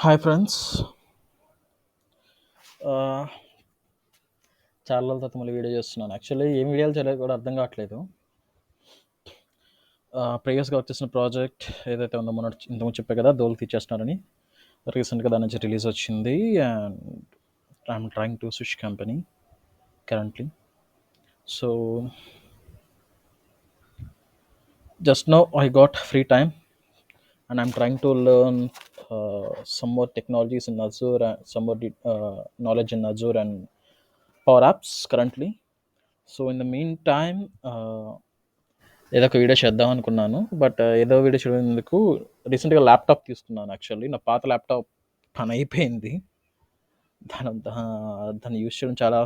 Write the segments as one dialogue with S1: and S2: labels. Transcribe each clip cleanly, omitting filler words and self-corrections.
S1: Hi friends. ఆహ్, చాలా రోజుల తర్వాత మళ్ళీ వీడియో చేస్తున్నాను. యాక్చువల్లీ ఏం వీడియోలు చేయాలో కూడా అర్థం కావట్లేదు. ప్రీవియస్‌గా వచ్చేసిన ప్రాజెక్ట్ ఏదైతే ఉందో ఇంతకుముందు చెప్పా కదా! దోల్ తీర్చేస్తున్నారని. రీసెంట్‌గా దాని నుంచి రిలీజ్ వచ్చింది. And I'm trying to switch company currently. So, just now I got free time and I'm trying to learn some more technologies in Azure and some more knowledge in Azure and Power Apps currently. So, in the mean time ఏదో ఒక video చేద్దాం అనుకున్నాను. But ఏదో video చూడేందుకు రీసెంట్‌గా laptop తీసుకున్నాను actually. నా పాత laptop పనైపోయింది. దాన్ని యూజ్ చేయడం చాలా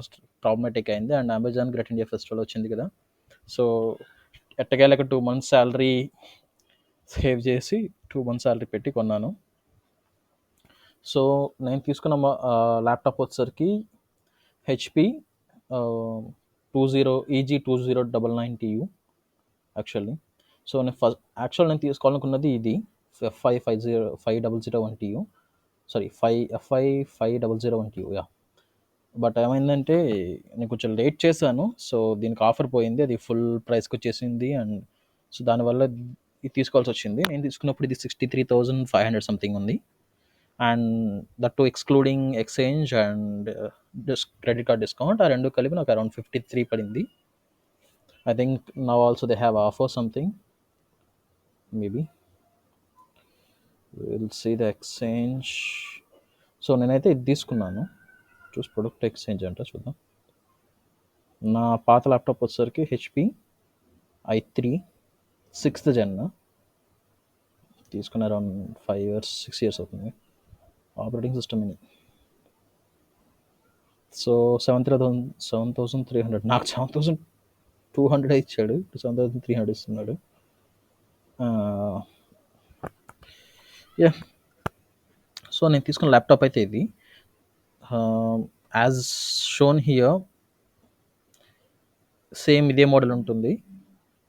S1: ప్రాబ్లమాటిక్ అయింది. And Amazon great India festival వచ్చింది కదా! సో, ఎట్టకేలకు 2 మంత్స్ సాలరీ సేవ్ చేసి 2 మంత్స్ సాలరీ పెట్టి కొన్నాను. సో, నేను తీసుకున్న ల్యాప్‌టాప్ వచ్చేసరికి హెచ్‌పి 20 టీయూ యాక్చువల్లీ. సో, నేను తీసుకోవాలనుకున్నది ఇది FI 500 TU. Sorry, FI 500 TU. Yeah! But ఏమైందంటే నేను కొంచెం లేట్ చేశాను. సో, దీనికి ఆఫర్ పోయింది. అది ఫుల్ ప్రైస్‌కి వచ్చేసింది. అండ్ సో, దానివల్ల ఇది తీసుకోవాల్సి వచ్చింది. నేను తీసుకున్నప్పుడు ఇది 63,500 సంథింగ్ ఉంది. And that too excluding exchange and credit card discount. ఆ రెండు కలిపి నాకు అరౌండ్ 53 పడింది. I think now also they have offer something maybe. Will see the exchange. So, నేనైతే ఇది తీసుకున్నాను. చూసి ప్రొడక్ట్ ఎక్స్చేంజ్ అంట చూద్దాం. నా పాత ల్యాప్టాప్ వచ్చేసరికి హెచ్పి i3 6th జెన్. తీసుకున్న అరౌండ్ 5 ఇయర్స్ 6 ఇయర్స్ అవుతుంది. ఆపరేటింగ్ సిస్టమ్ ఇది. సో, 7,300 నాకు 7,200 ఇచ్చాడు. 7,300 ఇస్తున్నాడు. యా. సో, నేను తీసుకున్న ల్యాప్టాప్ అయితే ఇది. యాజ్ షోన్ హియర్ సేమ్ ఇదే మోడల్ ఉంటుంది.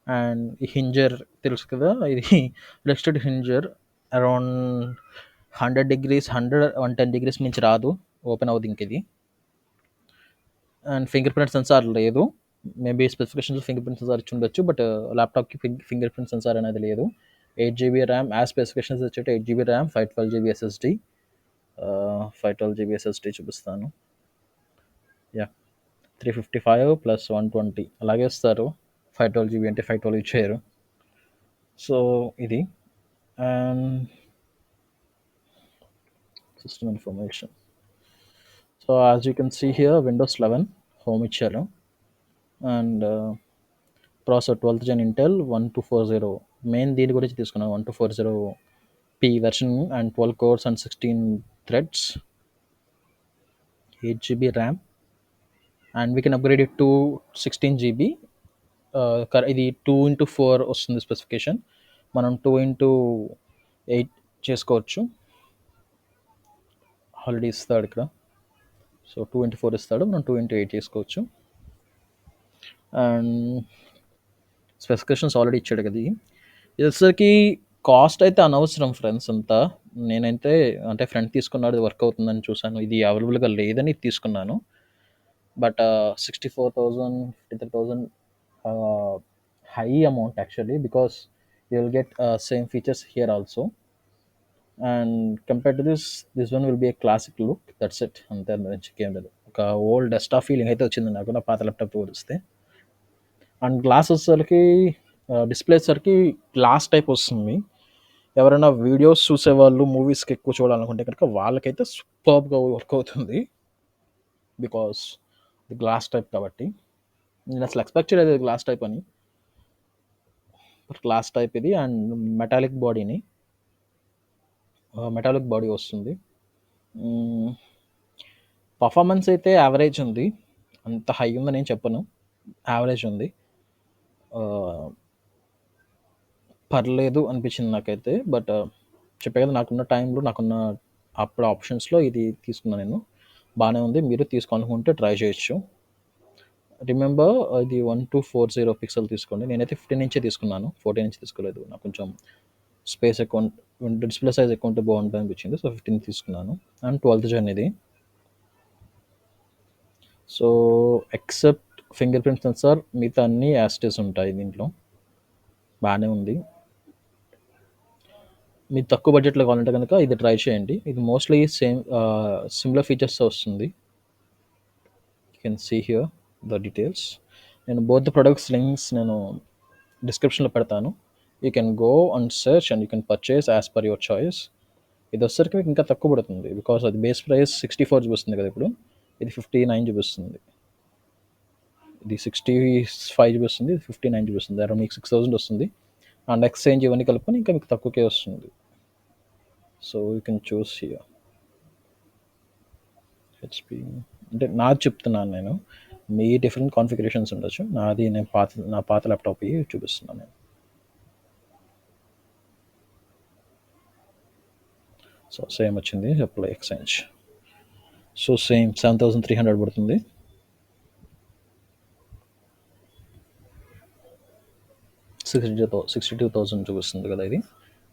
S1: అండ్ ఈ హింజర్ తెలుసు కదా, ఇది రెస్టెడ్ హింజర్. అరౌండ్ 100 డిగ్రీస్ 110 డిగ్రీస్ నుంచి రాదు, ఓపెన్ అవుతుంది ఇంక ఇది. అండ్ ఫింగర్ ప్రింట్ సెన్సార్ లేదు. Maybe specifications finger print censor ఇచ్చి ఉండొచ్చు. బట్ ల్యాప్టాప్కి ఫింగర్ ప్రింట్ సెన్సార్ అనేది లేదు. 8 GB ర్యామ్, యాజ్ స్పెసిఫికేషన్స్ వచ్చేటి 8 GB RAM, 512 GB SSD. 512 GB SSD చూపిస్తాను. యా, 355 ప్లస్ 120 అలాగే ఇస్తారు. 512 GB అంటే 512 ఇచ్చారు. సో, ఇది. And system information. So, as you can see here Windows 11 home ఇచ్చారు. And processor 12th gen Intel 1240. Main దీని గురించి తీసుకున్నాను. 1240p version and 12 cores and 16 threads. 8 GB RAM. And we can upgrade it to 16 GB. ఇది 2x4 వస్తుంది specification. మనం 2x8 చేసుకోవచ్చు. Already ఇస్తాడు ఇక్కడ. సో, 2x4 ఇస్తాడు, మనం 2x8 చేసుకోవచ్చు. అండ్ స్పెసిఫికేషన్స్ ఆల్రెడీ ఇచ్చాడు కదా. ఇది వచ్చేసరికి కాస్ట్ అయితే అనవసరం ఫ్రెండ్స్ అంతా. నేనైతే అంటే ఫ్రెండ్ తీసుకున్నాడు, ఇది వర్క్ అవుతుందని చూశాను. ఇది అవైలబుల్గా లేదని తీసుకున్నాను. But 64,000 53,000 high amount actually, because you will get same features here also. And compare to this one will be A classic look. That's it. అంతే, ఏం లేదు. ఒక ఓల్డ్ డెస్క్టాప్ ఫీలింగ్ అయితే వచ్చింది నాకు నా పాత ల్యాప్టాప్ పోలిస్తే. అండ్ గ్లాస్ వచ్చేసరికి డిస్ప్లే వచ్చేసరికి గ్లాస్ టైప్ వస్తుంది. ఎవరైనా వీడియోస్ చూసేవాళ్ళు, మూవీస్కి ఎక్కువ చూడాలనుకుంటే కనుక వాళ్ళకైతే సూపర్బ్గా వర్క్ అవుతుంది. బికాస్ ఇది గ్లాస్ టైప్ కాబట్టి. నేను అసలు ఎక్స్పెక్ట్ చేయలేదు గ్లాస్ టైప్ అని. బట్ గ్లాస్ టైప్ ఇది. అండ్ మెటాలిక్ బాడీ వస్తుంది. పర్ఫార్మెన్స్ అయితే యావరేజ్ ఉంది. అంత హై ఉందని నేను చెప్పను, యావరేజ్ ఉంది. పర్లేదు అనిపించింది నాకైతే. బట్ చెప్పే కదా, నాకున్న టైంలో నాకున్న అప్పుడు ఆప్షన్స్లో ఇది తీసుకున్నాను నేను. బాగానే ఉంది. మీరు తీసుకోవాలనుకుంటే ట్రై చేయొచ్చు. రిమెంబర్, ఇది 1240 పిక్సెల్ తీసుకోండి. నేనైతే 15 ఇంచే తీసుకున్నాను, 14 ఇంచ్ తీసుకోలేదు. నాకు కొంచెం స్పేస్ ఎక్కువ డిస్‌ప్లే సైజ్ ఎక్కువుంటే బావుంటదనిపించింది. సో, 15 తీసుకున్నాను. అండ్ 12థ్ జెన్ ఇది. So, except finger print censor మిగతా అన్నీ యాజ్ ఇట్ ఈజ్ ఉంటాయి దీంట్లో. బానే ఉంది. మీకు తక్కువ బడ్జెట్‌లో కావాలంటే గనక ఇది ట్రై చేయండి. ఇది మోస్ట్‌లీ సిమిలర్ ఫీచర్స్‌తో వస్తుంది. You can see here the details. నేను బోత్ ద ప్రొడక్ట్స్ లింక్స్ నేను డిస్క్రిప్షన్‌లో పెడతాను. You can go and search and you can purchase as per your choice. ఇదొచ్చేసరికి మీకు ఇంకా తక్కువ పడుతుంది. బికాజ్ అది బేస్ ప్రైస్ 64 చూపిస్తుంది కదా ఇప్పుడు. ఇది 59 చూపిస్తుంది. ఇది 65 చూపిస్తుంది. ఇది 59 చూపిస్తుంది. అరౌండ్ మీకు 6000 వస్తుంది. అండ్ ఎక్స్చేంజ్ ఇవన్నీ కలుపుకొని ఇంకా మీకు తక్కువకే వస్తుంది. So you can choose here. HP అంటే నాది చెప్తున్నాను నేను. మీ డిఫరెంట్ కాన్ఫిగరేషన్స్ ఉండొచ్చు. నాది నేను నా పాత ల్యాప్‌టాప్‌యి చూపిస్తున్నాను నేను. సో సేమ్ వచ్చింది అప్లై ఎక్స్చేంజ్. సో సేమ్ 7300 పడుతుంది. 62,000 చూపిస్తుంది కదా ఇది.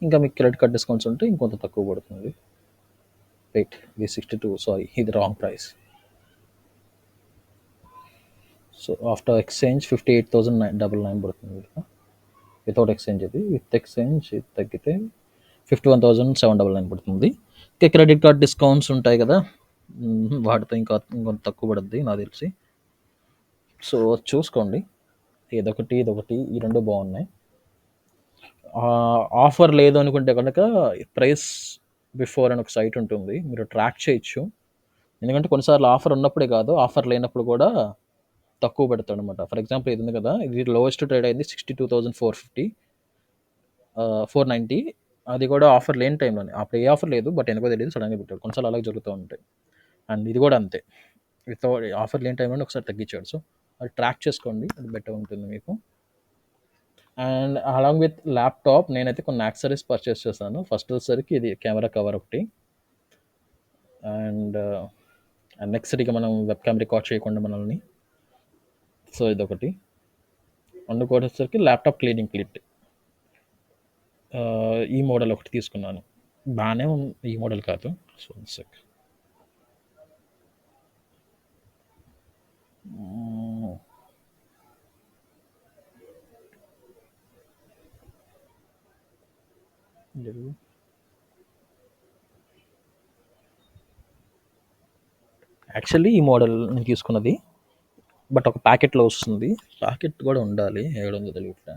S1: ఇంకా మీకు క్రెడిట్ కార్డ్ డిస్కౌంట్స్ ఉంటే ఇంకొంత తక్కువ పడుతుంది. వెయిట్ ఇది 62 సారీ ఇది wrong price. So after exchange 58,999 పడుతుంది కదా. వితౌట్ ఎక్స్చేంజ్ ఇది. విత్ ఎక్స్చేంజ్ ఇది తగ్గితే 51,799 పడుతుంది. ఇంకా క్రెడిట్ కార్డ్ డిస్కౌంట్స్ ఉంటాయి కదా, వాటితో ఇంకొంత తక్కువ పడుద్ది నాకు తెలిసి. సో చూసుకోండి, ఇదొకటి ఇదొకటి ఈ రెండు బాగున్నాయి. ఆఫర్ లేదు అనుకుంటే కనుక ప్రైస్ బిఫోర్ అని ఒక సైట్ ఉంటుంది, మీరు ట్రాక్ చేయొచ్చు. ఎందుకంటే కొన్నిసార్లు ఆఫర్ ఉన్నప్పుడే కాదు, ఆఫర్ లేనప్పుడు కూడా తక్కువ పెడతాడు అనమాట. ఫర్ ఎగ్జాంపుల్ ఇది ఉంది కదా, ఇది లోయెస్ట్ ట్రేడ్ అయింది 62,450 490. అది కూడా ఆఫర్ లేని టైంలోనే, అప్పుడు ఏ ఆఫర్ లేదు బట్ ఎందుకో తెలియదు సడన్గా పెట్టాడు. కొన్నిసార్లు అలాగే జరుగుతూ ఉంటాయి. అండ్ ఇది కూడా అంతే, వితౌట్ ఆఫర్ లేని టైంలోనే ఒకసారి తగ్గించాడు. సో అది ట్రాక్ చేసుకోండి, అది బెటర్ ఉంటుంది మీకు. అండ్ అలాంగ్ విత్ ల్యాప్టాప్ నేనైతే కొన్ని యాక్సరీస్ పర్చేస్ చేశాను. ఫస్ట్ వచ్చేసరికి ఇది కెమెరా కవర్ ఒకటి. అండ్ నెక్స్ట్ ఇక మనం వెబ్ క్యామ్ రికార్డ్ చేయకుండా మనల్ని, సో ఇదొకటి. అందుకోటి వచ్చేసరికి ల్యాప్టాప్ క్లీనింగ్ కిట్. ఈ మోడల్ ఒకటి తీసుకున్నాను, బాగానే ఉంది. ఈ మోడల్ కాదు, సో సెక్ యాక్చువల్లీ ఈ మోడల్ నేను తీసుకున్నది, బట్ ఒక ప్యాకెట్లో వస్తుంది. ప్యాకెట్ కూడా ఉండాలి, ఏడుందో తెలియట్లే.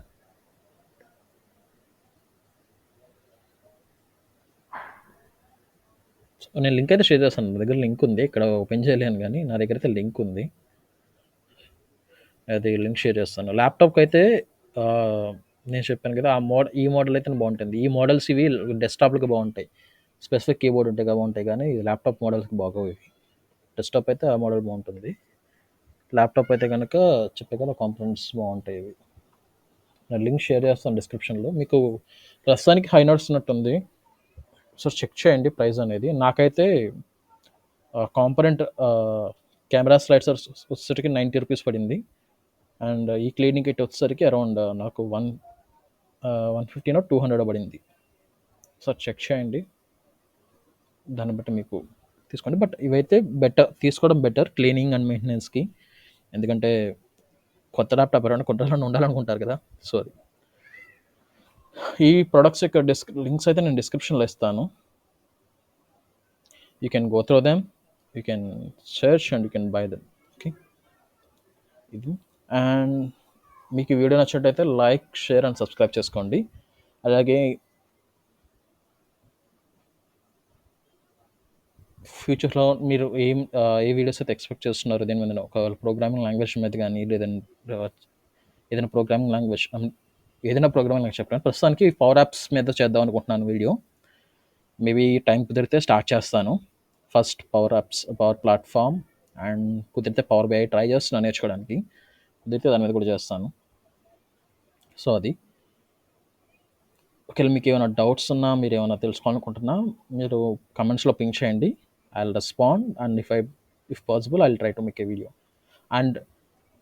S1: నేను లింక్ అయితే షేర్ చేస్తాను. నా దగ్గర లింక్ ఉంది, ఇక్కడ ఓపెన్ చేయలేను కానీ నా దగ్గర అయితే లింక్ ఉంది, అది లింక్ షేర్ చేస్తాను. ల్యాప్టాప్కి అయితే ఆ, నేను చెప్పాను కదా, ఈ మోడల్ అయితే బాగుంటుంది. ఈ మోడల్స్ ఇవి డెస్క్టాప్లకు బాగుంటాయి, స్పెసిఫిక్ కీబోర్డ్ ఉంటే బాగుంటాయి, కానీ ల్యాప్టాప్ మోడల్స్కి బాగోవు ఇవి. డెస్క్టాప్ అయితే ఆ మోడల్ బాగుంటుంది, ల్యాప్టాప్ అయితే కనుక చెప్పే కదా కాంపోనెంట్స్ బాగుంటాయి ఇవి. నేను లింక్ షేర్ చేస్తాను డిస్క్రిప్షన్లో. మీకు ప్రస్తుతానికి హై నడుస్తున్నట్టుంది, సో చెక్ చేయండి ప్రైస్ అనేది. నాకైతే కాంపనెంట్ కెమెరా స్లైడ్సర్ వచ్చేసరికి 90 రూపీస్ పడింది. అండ్ ఈ క్లీనింగ్ కిట్ వచ్చేసరికి అరౌండ్ నాకు 150 200 పడింది. సో చెక్ చేయండి, దాన్ని బట్టి మీకు తీసుకోండి. బట్ ఇవైతే బెటర్, తీసుకోవడం బెటర్ క్లీనింగ్ అండ్ మెయింటెనెన్స్కి. ఎందుకంటే కొత్త ల్యాప్టాప్ ఎవరైనా కొత్త ఉండాలనుకుంటారు కదా. సో అది ఈ ప్రొడక్ట్స్ యొక్క లింక్స్ అయితే నేను డిస్క్రిప్షన్లో ఇస్తాను. You can go through them, you can search and you can buy them. Okay, ఇది. అండ్ మీకు ఈ వీడియో నచ్చినట్టయితే లైక్, షేర్ అండ్ సబ్స్క్రైబ్ చేసుకోండి. అలాగే ఫ్యూచర్లో మీరు ఏ వీడియోస్ అయితే ఎక్స్పెక్ట్ చేస్తున్నారు దీని మీద, ఒకవేళ ప్రోగ్రామింగ్ లాంగ్వేజ్ మీద కానీ, లేదంటే ఏదైనా ప్రోగ్రామింగ్ లాంగ్వేజ్, ఏదైనా ప్రోగ్రామింగ్ లాంగ్వేజ్ చెప్పాను. ప్రస్తుతానికి పవర్ యాప్స్ మీద చేద్దాం అనుకుంటున్నాను వీడియో. మేబీ టైం కుదిరితే స్టార్ట్ చేస్తాను. First power apps, power platform, and కుదిరితే పవర్ బిఐ ట్రై చేస్తున్నాను నేర్చుకోవడానికి. కుదిరితే దాని మీద కూడా చేస్తాను. సో అది. ఒకవేళ మీకు ఏమైనా డౌట్స్ ఉన్నా, మీరు ఏమైనా తెలుసుకోవాలనుకుంటున్నా, మీరు కమెంట్స్లో పింక్ చేయండి. I will respond and if possible I will try to make a video. And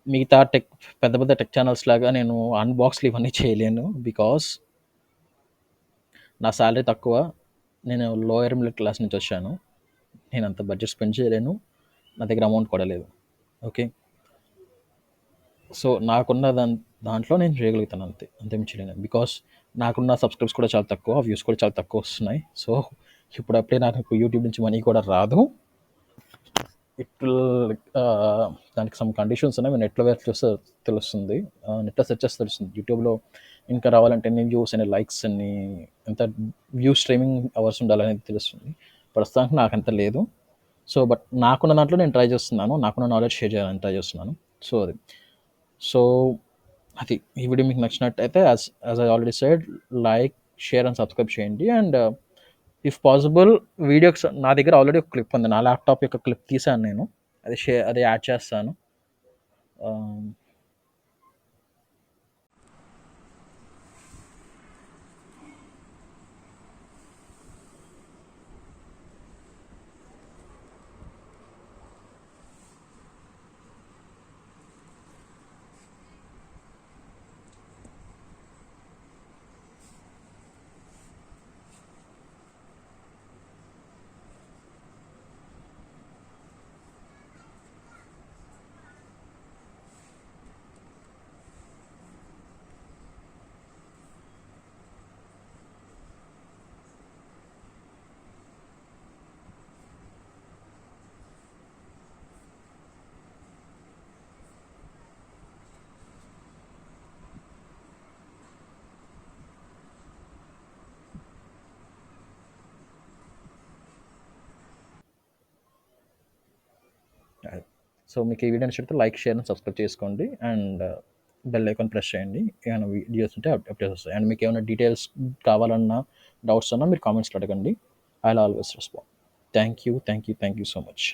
S1: మిగతా పెద్ద పెద్ద టెక్ ఛానల్స్ లాగా నేను అన్బాక్స్లు ఇవన్నీ చేయలేను, బికాస్ నా సాలరీ తక్కువ. నేను లోయర్ మిడిల్ క్లాస్ నుంచి వచ్చాను. నేను అంత బడ్జెట్ స్పెండ్ చేయలేను. నా దగ్గర అమౌంట్ కూడా లేదు. ఓకే. సో నాకున్న దాంట్లో నేను చేయగలుగుతాను అంతే. అంతేమి చేయలేను. బికాస్ నాకున్న సబ్స్క్రైబ్స్ కూడా చాలా తక్కువ. వ్యూస్ కూడా చాలా తక్కువ వస్తున్నాయి. సో ఇప్పుడప్పుడే నాకు యూట్యూబ్ నుంచి మనీ కూడా రాదు. ఇట్ విల్ దానికి సమ్ కండిషన్స్ ఉన్నాయి. మీరు నెట్లో వేర్ చూస్తే తెలుస్తుంది. నెట్లో సెర్చ్ చేస్తే తెలుస్తుంది. యూట్యూబ్లో ఇంకా రావాలంటే ఎన్ని వ్యూస్, ఎన్ని లైక్స్, ఎన్ని ఎంత వ్యూ స్ట్రీమింగ్ అవర్స్ ఉండాలనేది తెలుస్తుంది. ప్రస్తుతానికి నాకు అంత లేదు. సో బట్ నాకున్న దాంట్లో నేను ట్రై చేస్తున్నాను. నాకున్న నాలెడ్జ్ షేర్ చేయాలని ట్రై చేస్తున్నాను. సో అది. సో అది. ఈ వీడియో మీకు నచ్చినట్టయితే as I already said, like, share and subscribe చేయండి. అండ్ ఇఫ్ పాసిబుల్ వీడియోస్ నా దగ్గర ఆల్రెడీ ఒక క్లిప్ ఉంది. నా ల్యాప్టాప్ యొక్క క్లిప్ తీసాను నేను. అది యాడ్ చేస్తాను. సో మీకు ఈ వీడియో నచ్చితే లైక్, షేర్ అండ్ సబ్స్క్రైబ్ చేసుకోండి. అండ్ బెల్ ఐకాన్ ప్రెస్ చేయండి. ఏమైనా వీడియోస్ ఉంటే అప్డేట్స్ వస్తాయి. అండ్ మీకు ఏమైనా డీటెయిల్స్ కావాలన్నా, డౌట్స్ అన్నా మీరు కామెంట్స్లో అడగండి. I will always respond. Thank you so much.